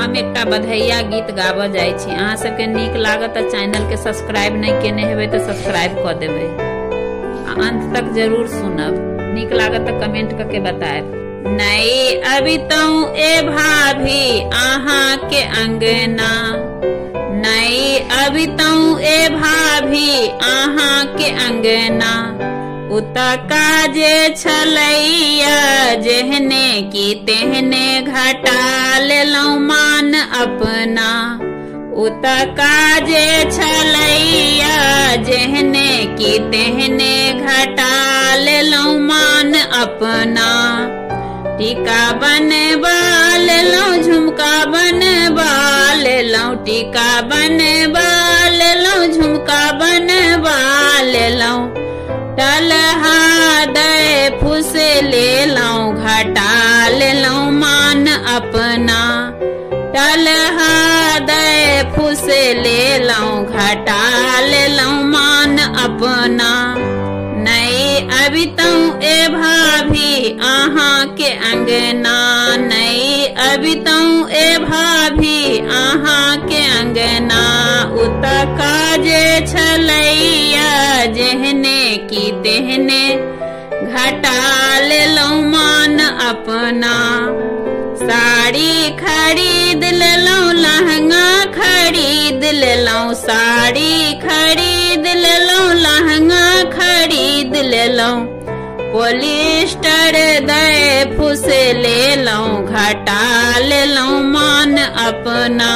हम एकटा बधैया गीत गाबऽ जाइ छी। अहाँ सबके नीक लागत तऽ चैनल के सब्सक्राइब नहीं केने हेबै तऽ सब्सक्राइब कऽ देबै। अंत तक जरूर सुनब। नीक लागत तऽ कमेंट करके बताएब। नहीं अबितौं ए भाभी अहाँ के अंगना, नहीं अबितौं ए भाभी अहाँ के अंगना। उता काजे छलैया जेहने की तेहने घटा लेलौं मान अपना। उता काजे छलैया जेहने की तेहने घटा लेलौं मान अपना। टीका बनवा लेलौं झुमका बनवा लेलौं, टीका बनवा लेलौं झुमका बनवा लेलौं। टलहा दे फुस लेलौं घटा लेलौं मान अपना। टलहा दे फुस लेलौं घटा लेलौं मान अपना। नहीं अबितौं ए भाभी अहाँ के अंगना, नहीं अबितौं ए भाभी अहाँ के अंगना। उत काजे छलैया जेहने की तेहने घटा लेलौं मान अपना। साड़ी खरीद लेलौं लहंगा खरीद लेलौं, साड़ी खरीद लेलौं लहंगा खरीद लेलौं। पॉलिस्टर दे फुस लेलौं घटा लेलौं मान अपना।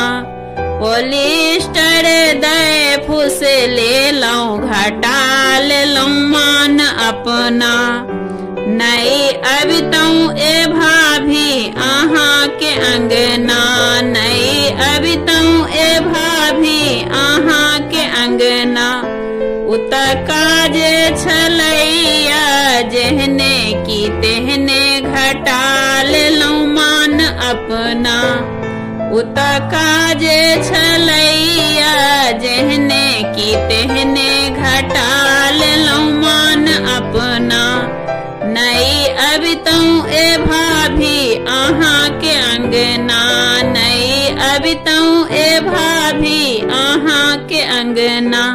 पॉलिस्टर दे फुस लेलौं घटा लेलौं मान अपना। नहीं अबितौं ए भाभी अहाँ के अंगना, नहीं अबितौं ए भाभी अहाँ के अंगना। उत काजे छलैया जेहने की तेहने घटा लेलौं मान अपना। उत काजे छलैया जेहने की तेहने घटा लेलौं मान अपना। नहीं अबितौं ए भाभी अहाँ के अंगना, नहीं अबितौं ए भाभी अहाँ के अंगना।